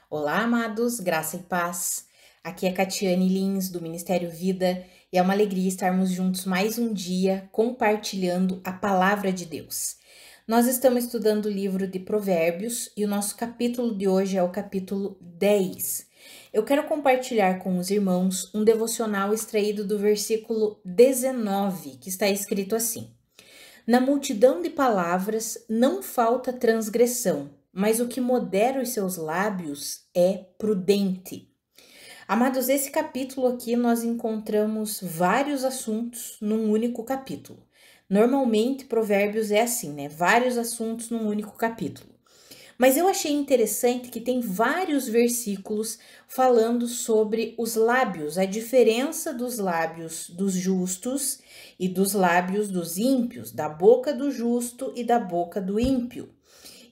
Olá, amados, graça e paz. Aqui é Catiane Lins, do Ministério Vida, e é uma alegria estarmos juntos mais um dia compartilhando a palavra de Deus. Nós estamos estudando o livro de Provérbios e o nosso capítulo de hoje é o capítulo 10. Eu quero compartilhar com os irmãos um devocional extraído do versículo 19, que está escrito assim: Na multidão de palavras não falta transgressão, mas o que modera os seus lábios é prudente. Amados, esse capítulo aqui nós encontramos vários assuntos num único capítulo. Normalmente, Provérbios é assim, né? Vários assuntos num único capítulo. Mas eu achei interessante que tem vários versículos falando sobre os lábios, a diferença dos lábios dos justos e dos lábios dos ímpios, da boca do justo e da boca do ímpio.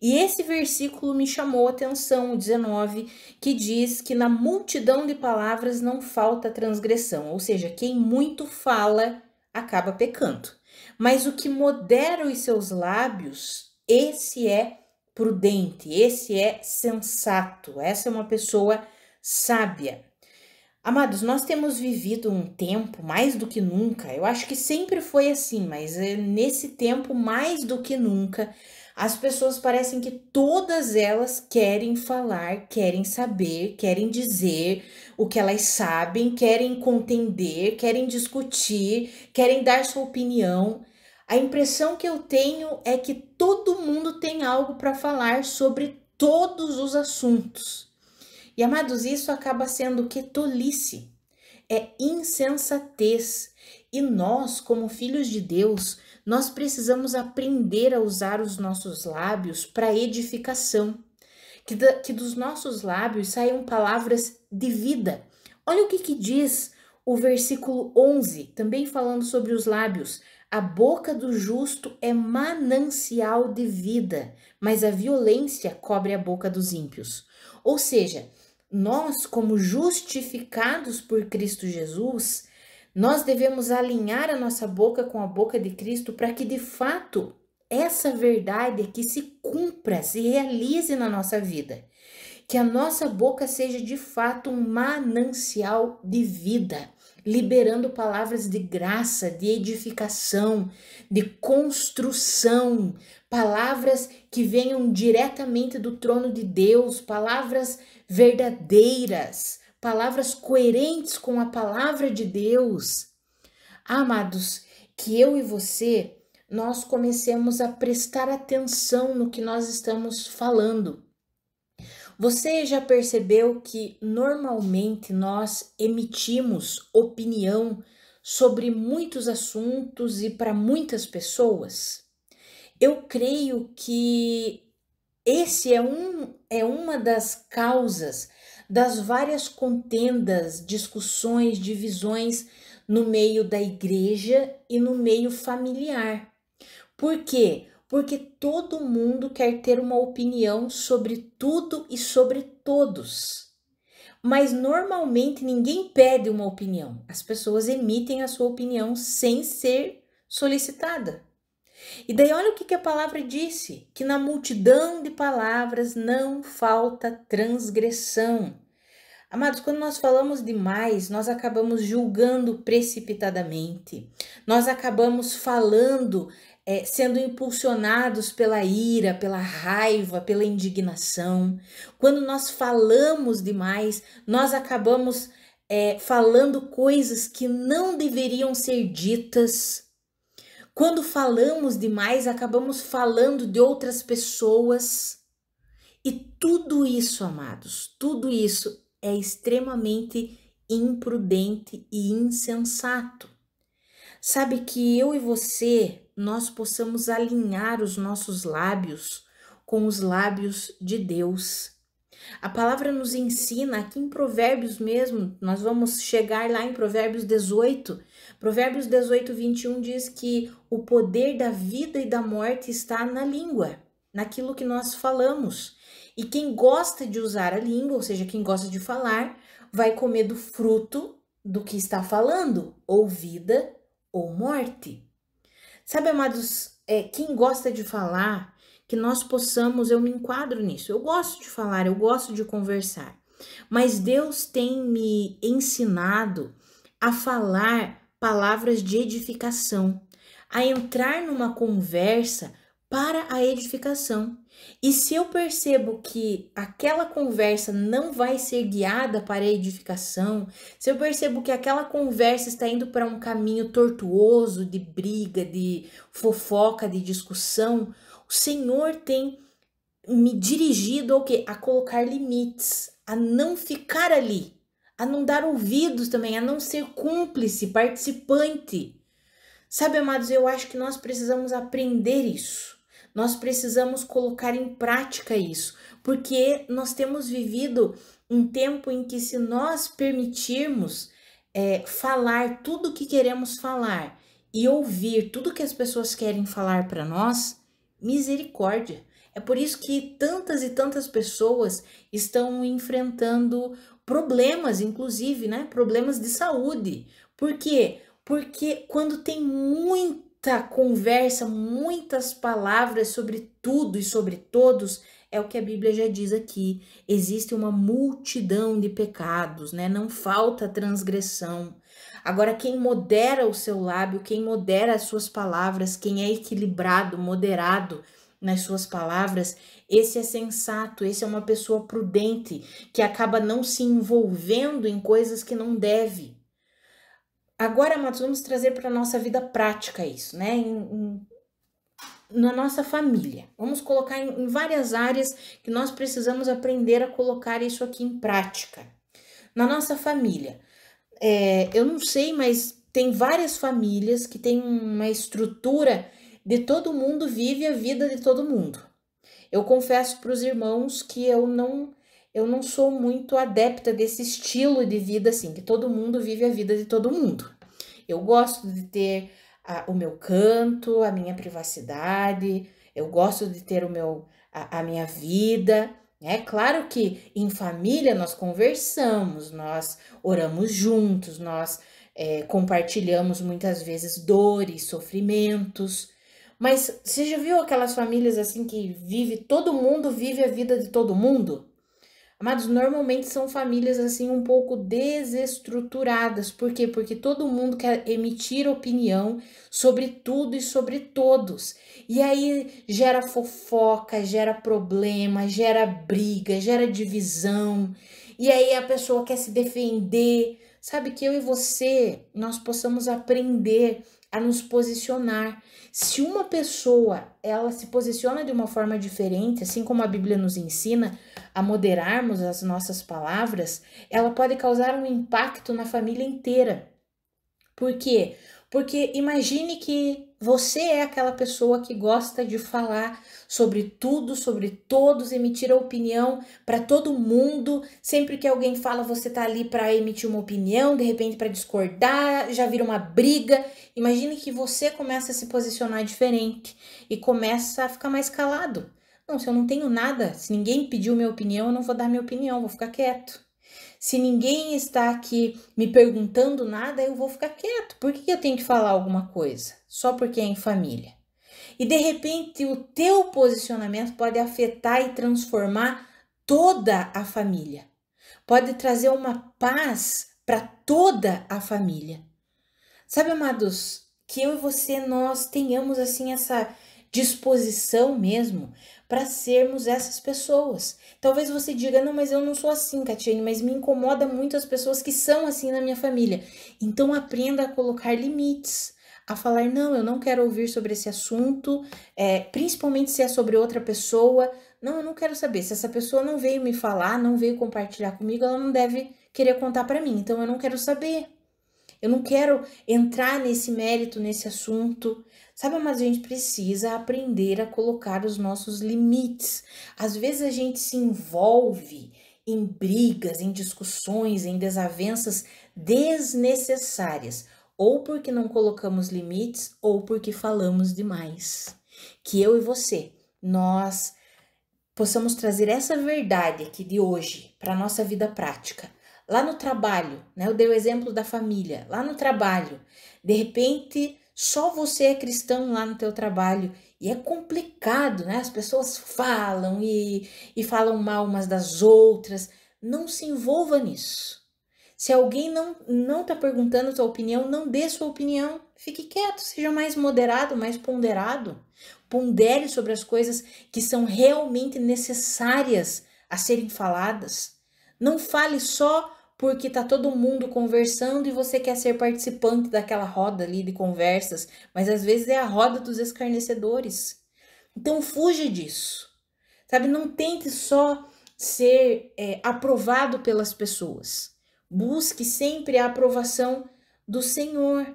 E esse versículo me chamou a atenção, o 19, que diz que na multidão de palavras não falta transgressão, ou seja, quem muito fala acaba pecando. Mas o que modera os seus lábios, esse é prudente, esse é sensato, essa é uma pessoa sábia. Amados, nós temos vivido um tempo mais do que nunca, eu acho que sempre foi assim, mas nesse tempo mais do que nunca, as pessoas parecem que todas elas querem falar, querem saber, querem dizer o que elas sabem, querem contender, querem discutir, querem dar sua opinião. A impressão que eu tenho é que todo mundo tem algo para falar sobre todos os assuntos. E, amados, isso acaba sendo que tolice, é insensatez. E nós, como filhos de Deus, nós precisamos aprender a usar os nossos lábios para edificação. Que dos nossos lábios saiam palavras de vida. Olha o que diz o versículo 11, também falando sobre os lábios. A boca do justo é manancial de vida, mas a violência cobre a boca dos ímpios. Ou seja, nós, como justificados por Cristo Jesus, nós devemos alinhar a nossa boca com a boca de Cristo para que de fato essa verdade aqui se cumpra, se realize na nossa vida. Que a nossa boca seja de fato um manancial de vida, liberando palavras de graça, de edificação, de construção, palavras que venham diretamente do trono de Deus, palavras verdadeiras, palavras coerentes com a palavra de Deus. Amados, que eu e você, nós comecemos a prestar atenção no que nós estamos falando. Você já percebeu que normalmente nós emitimos opinião sobre muitos assuntos e para muitas pessoas? Eu creio que esse é uma das causas das várias contendas, discussões, divisões no meio da igreja e no meio familiar. Por quê? Porque todo mundo quer ter uma opinião sobre tudo e sobre todos. Mas normalmente ninguém pede uma opinião. As pessoas emitem a sua opinião sem ser solicitada. E daí olha o que a palavra disse, que na multidão de palavras não falta transgressão. Amados, quando nós falamos demais, nós acabamos julgando precipitadamente, nós acabamos falando, sendo impulsionados pela ira, pela raiva, pela indignação. Quando nós falamos demais, nós acabamos falando coisas que não deveriam ser ditas. Quando falamos demais, acabamos falando de outras pessoas. E tudo isso, amados, tudo isso é extremamente imprudente e insensato. Sabe, que eu e você, nós possamos alinhar os nossos lábios com os lábios de Deus. A palavra nos ensina aqui em Provérbios mesmo, nós vamos chegar lá em Provérbios 18. Provérbios 18, 21 diz que o poder da vida e da morte está na língua, naquilo que nós falamos. E quem gosta de usar a língua, ou seja, quem gosta de falar, vai comer do fruto do que está falando, ou vida ou morte. Sabe, amados, quem gosta de falar, que nós possamos, eu me enquadro nisso. Eu gosto de falar, eu gosto de conversar, mas Deus tem me ensinado a falar palavras de edificação, a entrar numa conversa para a edificação. E se eu percebo que aquela conversa não vai ser guiada para a edificação, se eu percebo que aquela conversa está indo para um caminho tortuoso, de briga, de fofoca, de discussão, o Senhor tem me dirigido ao quê? A colocar limites, a não ficar ali, a não dar ouvidos também, a não ser cúmplice, participante. Sabe, amados, eu acho que nós precisamos aprender isso. Nós precisamos colocar em prática isso, porque nós temos vivido um tempo em que, se nós permitirmos falar tudo o que queremos falar e ouvir tudo que as pessoas querem falar para nós, misericórdia. É por isso que tantas e tantas pessoas estão enfrentando problemas, inclusive, né? Problemas de saúde. Por quê? Porque quando tem muita conversa, muitas palavras sobre tudo e sobre todos, é o que a Bíblia já diz aqui. Existe uma multidão de pecados, né? Não falta transgressão. Agora, quem modera o seu lábio, quem modera as suas palavras, quem é equilibrado, moderado nas suas palavras, esse é sensato, esse é uma pessoa prudente, que acaba não se envolvendo em coisas que não deve. Agora, amados, vamos trazer para a nossa vida prática isso, né? Na nossa família. Vamos colocar em várias áreas que nós precisamos aprender a colocar isso aqui em prática. Na nossa família, eu não sei, mas tem várias famílias que têm uma estrutura de todo mundo vive a vida de todo mundo. Eu confesso para os irmãos que eu não sou muito adepta desse estilo de vida assim, que todo mundo vive a vida de todo mundo. Eu gosto de ter o meu canto, a minha privacidade, eu gosto de ter a minha vida. É claro que em família nós conversamos, nós oramos juntos, nós compartilhamos muitas vezes dores, sofrimentos. Mas você já viu aquelas famílias assim que todo mundo vive a vida de todo mundo? Amados, normalmente são famílias assim um pouco desestruturadas. Por quê? Porque todo mundo quer emitir opinião sobre tudo e sobre todos. E aí gera fofoca, gera problema, gera briga, gera divisão. E aí a pessoa quer se defender. Sabe, que eu e você, nós possamos aprender a nos posicionar. Se uma pessoa, ela se posiciona de uma forma diferente, assim como a Bíblia nos ensina a moderarmos as nossas palavras, ela pode causar um impacto na família inteira. Por quê? Porque imagine que você é aquela pessoa que gosta de falar sobre tudo, sobre todos, emitir a opinião para todo mundo. Sempre que alguém fala, você tá ali para emitir uma opinião, de repente para discordar, já vira uma briga. Imagine que você começa a se posicionar diferente e começa a ficar mais calado. Não, se eu não tenho nada, se ninguém pediu minha opinião, eu não vou dar minha opinião, vou ficar quieto. Se ninguém está aqui me perguntando nada, eu vou ficar quieto. Por que eu tenho que falar alguma coisa? Só porque é em família. E de repente o teu posicionamento pode afetar e transformar toda a família. Pode trazer uma paz para toda a família. Sabe, amados, que eu e você, nós tenhamos assim essa disposição mesmo para sermos essas pessoas. Talvez você diga, não, mas eu não sou assim, Catiane, mas me incomoda muito as pessoas que são assim na minha família. Então aprenda a colocar limites, a falar, não, eu não quero ouvir sobre esse assunto, principalmente se é sobre outra pessoa. Não, eu não quero saber. Se essa pessoa não veio me falar, não veio compartilhar comigo, ela não deve querer contar para mim. Então eu não quero saber. Eu não quero entrar nesse mérito, nesse assunto. Sabe, mas a gente precisa aprender a colocar os nossos limites. Às vezes a gente se envolve em brigas, em discussões, em desavenças desnecessárias, ou porque não colocamos limites, ou porque falamos demais. Que eu e você, nós possamos trazer essa verdade aqui de hoje para a nossa vida prática. Lá no trabalho, né? Eu dei o exemplo da família. Lá no trabalho, de repente, só você é cristão lá no teu trabalho E é complicado, né? As pessoas falam e falam mal umas das outras. Não se envolva nisso. Se alguém não tá perguntando sua opinião, não dê sua opinião. Fique quieto, seja mais moderado, mais ponderado. Pondere sobre as coisas que são realmente necessárias a serem faladas. Não fale só porque tá todo mundo conversando e você quer ser participante daquela roda ali de conversas, mas às vezes é a roda dos escarnecedores. Então fuja disso, sabe? Não tente só ser aprovado pelas pessoas. Busque sempre a aprovação do Senhor.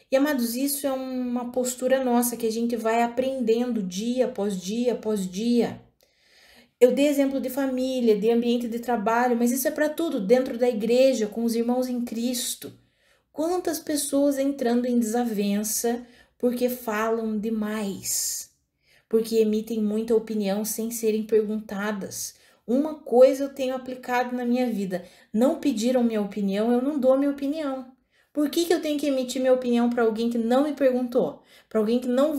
E, amados, isso é uma postura nossa que a gente vai aprendendo dia após dia após dia. Eu dei exemplo de família, de ambiente de trabalho, mas isso é para tudo, dentro da igreja, com os irmãos em Cristo. Quantas pessoas entrando em desavença porque falam demais, porque emitem muita opinião sem serem perguntadas. Uma coisa eu tenho aplicado na minha vida: não pediram minha opinião, eu não dou minha opinião. Por que eu tenho que emitir minha opinião para alguém que não me perguntou? Para alguém que não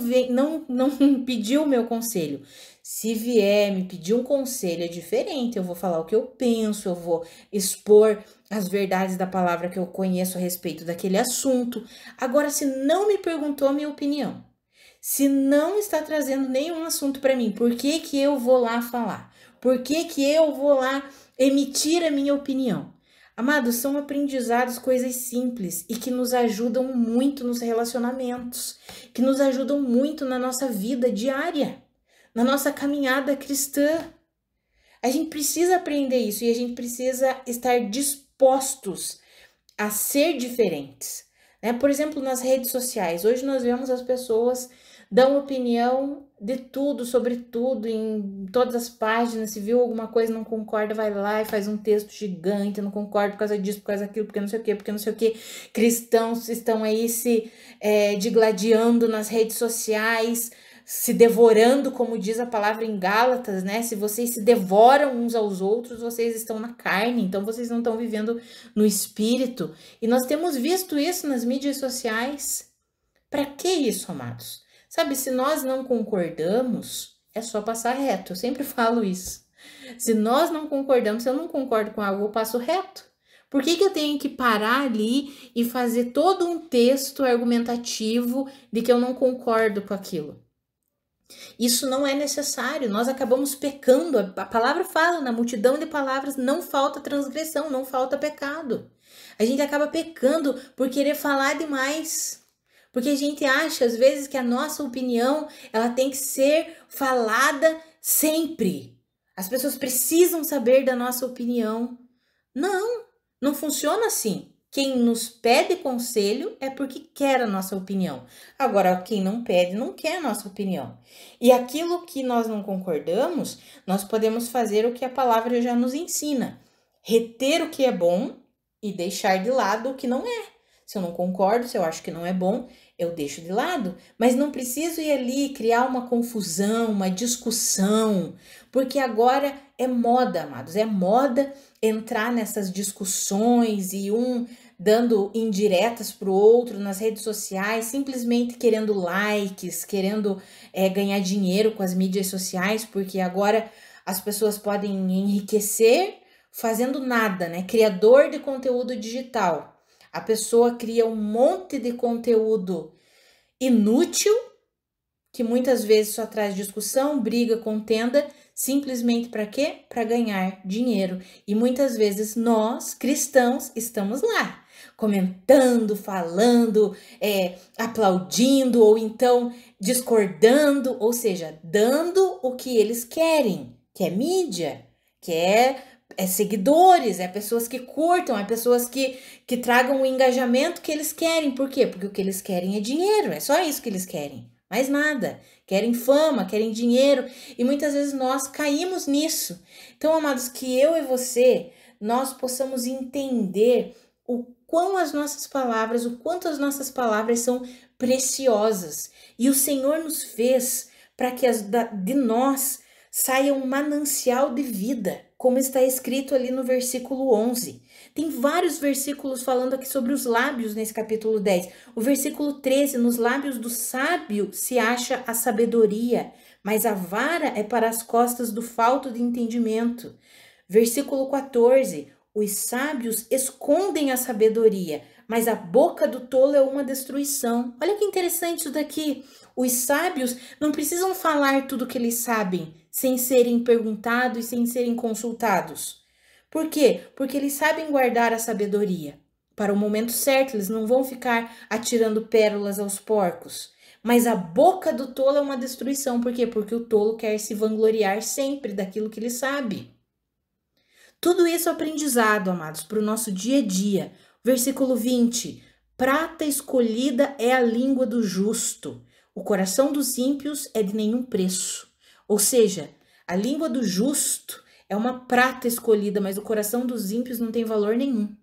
pediu o meu conselho? Se vier me pedir um conselho, é diferente. Eu vou falar o que eu penso, eu vou expor as verdades da palavra que eu conheço a respeito daquele assunto. Agora, se não me perguntou a minha opinião, se não está trazendo nenhum assunto para mim, por que que eu vou lá falar? Por que que eu vou lá emitir a minha opinião? Amados, são aprendizados, coisas simples e que nos ajudam muito nos relacionamentos, que nos ajudam muito na nossa vida diária, na nossa caminhada cristã. A gente precisa aprender isso e a gente precisa estar dispostos a ser diferentes, né? Por exemplo, nas redes sociais, hoje nós vemos as pessoas dão opinião de tudo, sobre tudo, em todas as páginas. Se viu alguma coisa, não concorda, vai lá e faz um texto gigante, não concordo por causa disso, por causa daquilo, porque não sei o que, porque não sei o que. Cristãos estão aí se digladiando nas redes sociais, se devorando, como diz a palavra em Gálatas, né? Se vocês se devoram uns aos outros, vocês estão na carne, então vocês não estão vivendo no espírito. E nós temos visto isso nas mídias sociais. Para que isso, amados? Sabe, se nós não concordamos, é só passar reto. Eu sempre falo isso. Se nós não concordamos, se eu não concordo com algo, eu passo reto. Por que eu tenho que parar ali e fazer todo um texto argumentativo de que eu não concordo com aquilo? Isso não é necessário, nós acabamos pecando. A palavra fala, na multidão de palavras não falta transgressão, não falta pecado. A gente acaba pecando por querer falar demais. Porque a gente acha, às vezes, que a nossa opinião, ela tem que ser falada sempre. As pessoas precisam saber da nossa opinião. Não, não funciona assim. Quem nos pede conselho é porque quer a nossa opinião. Agora, quem não pede, não quer a nossa opinião. E aquilo que nós não concordamos, nós podemos fazer o que a palavra já nos ensina. Reter o que é bom e deixar de lado o que não é. Se eu não concordo, se eu acho que não é bom, eu deixo de lado. Mas não preciso ir ali criar uma confusão, uma discussão, porque agora é moda, amados, é moda entrar nessas discussões e um dando indiretas para o outro nas redes sociais, simplesmente querendo likes, querendo ganhar dinheiro com as mídias sociais, porque agora as pessoas podem enriquecer fazendo nada, né? Criador de conteúdo digital. A pessoa cria um monte de conteúdo inútil, que muitas vezes só traz discussão, briga, contenda, simplesmente para quê? Para ganhar dinheiro. E muitas vezes nós, cristãos, estamos lá, comentando, falando, aplaudindo, ou então discordando, ou seja, dando o que eles querem, que é mídia, que é seguidores, é pessoas que curtam, é pessoas que tragam o engajamento que eles querem. Por quê? Porque o que eles querem é dinheiro, é só isso que eles querem, mais nada. Querem fama, querem dinheiro, e muitas vezes nós caímos nisso. Então, amados, que eu e você, nós possamos entender o quanto as nossas palavras são preciosas. E o Senhor nos fez para que de nós saia um manancial de vida. como está escrito ali no versículo 11. Tem vários versículos falando aqui sobre os lábios nesse capítulo 10. O versículo 13, nos lábios do sábio se acha a sabedoria, mas a vara é para as costas do falto de entendimento. Versículo 14, os sábios escondem a sabedoria, mas a boca do tolo é uma destruição. Olha que interessante isso daqui. Os sábios não precisam falar tudo o que eles sabem, sem serem perguntados e sem serem consultados. Por quê? Porque eles sabem guardar a sabedoria. Para o momento certo, eles não vão ficar atirando pérolas aos porcos. Mas a boca do tolo é uma destruição. Por quê? Porque o tolo quer se vangloriar sempre daquilo que ele sabe. Tudo isso é aprendizado, amados, para o nosso dia a dia. Versículo 20. Prata escolhida é a língua do justo. O coração dos ímpios é de nenhum preço. Ou seja, a língua do justo é uma prata escolhida, mas o coração dos ímpios não tem valor nenhum.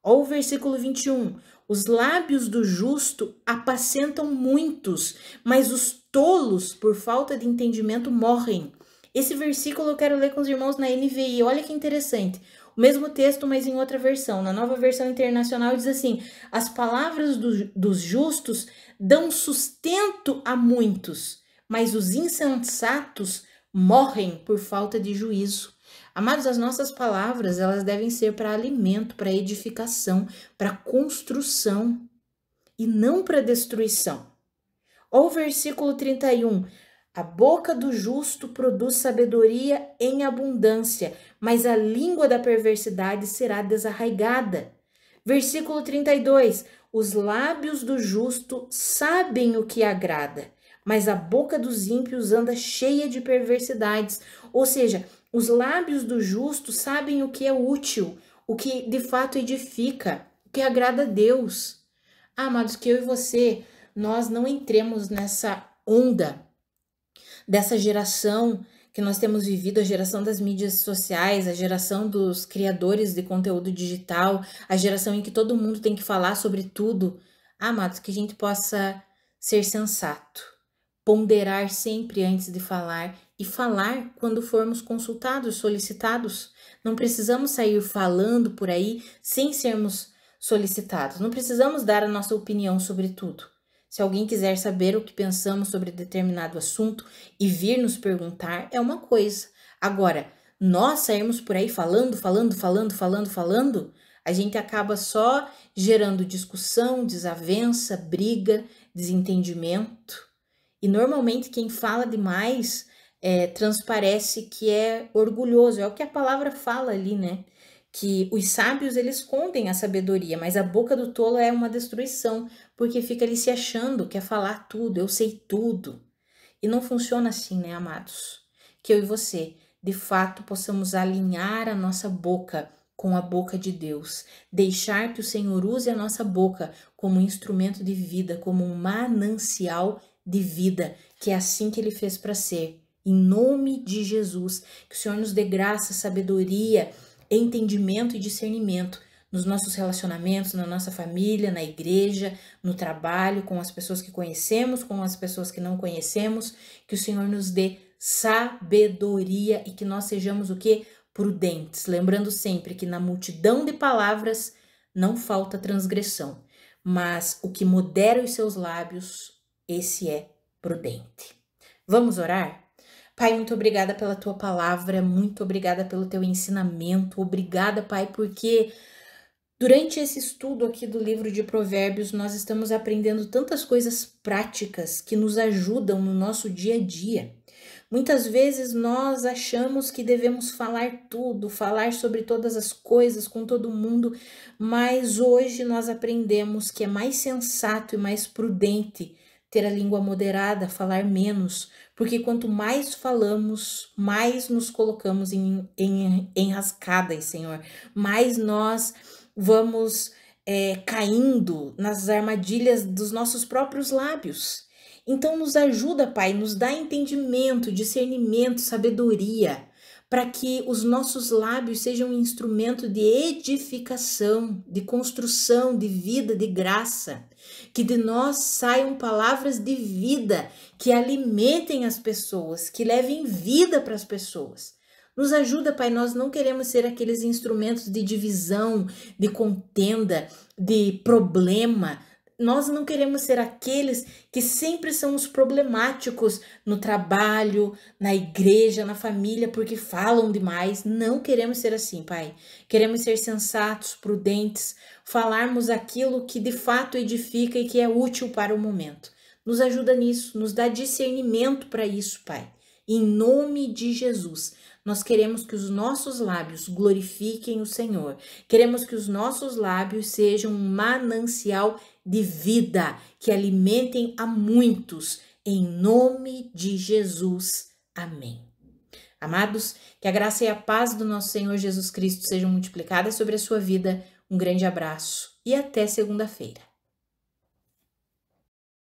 Olha o versículo 21. Os lábios do justo apacentam muitos, mas os tolos, por falta de entendimento, morrem. Esse versículo eu quero ler com os irmãos na NVI. Olha que interessante. O mesmo texto, mas em outra versão. Na Nova Versão Internacional diz assim: as palavras dos justos dão sustento a muitos, mas os insensatos morrem por falta de juízo. Amados, as nossas palavras, elas devem ser para alimento, para edificação, para construção e não para destruição. Olha o versículo 31. A boca do justo produz sabedoria em abundância, mas a língua da perversidade será desarraigada. Versículo 32. Os lábios do justo sabem o que agrada, mas a boca dos ímpios anda cheia de perversidades. Ou seja, os lábios do justo sabem o que é útil, o que de fato edifica, o que agrada a Deus. Amados, que eu e você, nós não entremos nessa onda dessa geração que nós temos vivido, a geração das mídias sociais, a geração dos criadores de conteúdo digital, a geração em que todo mundo tem que falar sobre tudo. Amados, que a gente possa ser sensato, ponderar sempre antes de falar e falar quando formos consultados, solicitados. Não precisamos sair falando por aí sem sermos solicitados. Não precisamos dar a nossa opinião sobre tudo. Se alguém quiser saber o que pensamos sobre determinado assunto e vir nos perguntar, é uma coisa. Agora, nós sairmos por aí falando, a gente acaba só gerando discussão, desavença, briga, desentendimento. E normalmente quem fala demais transparece que é orgulhoso. É o que a palavra fala ali, né? Que os sábios, eles escondem a sabedoria, mas a boca do tolo é uma destruição, porque fica ali se achando, quer falar tudo, eu sei tudo. E não funciona assim, né, amados? Que eu e você, de fato, possamos alinhar a nossa boca com a boca de Deus, deixar que o Senhor use a nossa boca como um instrumento de vida, como um manancial de vida, que é assim que Ele fez para ser. Em nome de Jesus, que o Senhor nos dê graça, sabedoria, entendimento e discernimento nos nossos relacionamentos, na nossa família, na igreja, no trabalho, com as pessoas que conhecemos, com as pessoas que não conhecemos, que o Senhor nos dê sabedoria e que nós sejamos o quê? Prudentes, lembrando sempre que na multidão de palavras não falta transgressão, mas o que modera os seus lábios, esse é prudente. Vamos orar? Pai, muito obrigada pela tua palavra, muito obrigada pelo teu ensinamento, obrigada, Pai, porque durante esse estudo aqui do livro de Provérbios, nós estamos aprendendo tantas coisas práticas que nos ajudam no nosso dia a dia. Muitas vezes nós achamos que devemos falar tudo, falar sobre todas as coisas com todo mundo, mas hoje nós aprendemos que é mais sensato e mais prudente ter a língua moderada, falar menos, porque quanto mais falamos, mais nos colocamos em enrascadas, Senhor, mais nós vamos caindo nas armadilhas dos nossos próprios lábios. Então nos ajuda, Pai, nos dá entendimento, discernimento, sabedoria, para que os nossos lábios sejam um instrumento de edificação, de construção, de vida, de graça. Que de nós saiam palavras de vida, que alimentem as pessoas, que levem vida para as pessoas. Nos ajuda, Pai, nós não queremos ser aqueles instrumentos de divisão, de contenda, de problema. Nós não queremos ser aqueles que sempre são os problemáticos no trabalho, na igreja, na família, porque falam demais. Não queremos ser assim, Pai. Queremos ser sensatos, prudentes, falarmos aquilo que de fato edifica e que é útil para o momento. Nos ajuda nisso, nos dá discernimento para isso, Pai. Em nome de Jesus, nós queremos que os nossos lábios glorifiquem o Senhor. Queremos que os nossos lábios sejam um manancial de vida, que alimentem a muitos. Em nome de Jesus. Amém. Amados, que a graça e a paz do nosso Senhor Jesus Cristo sejam multiplicadas sobre a sua vida. Um grande abraço e até segunda-feira.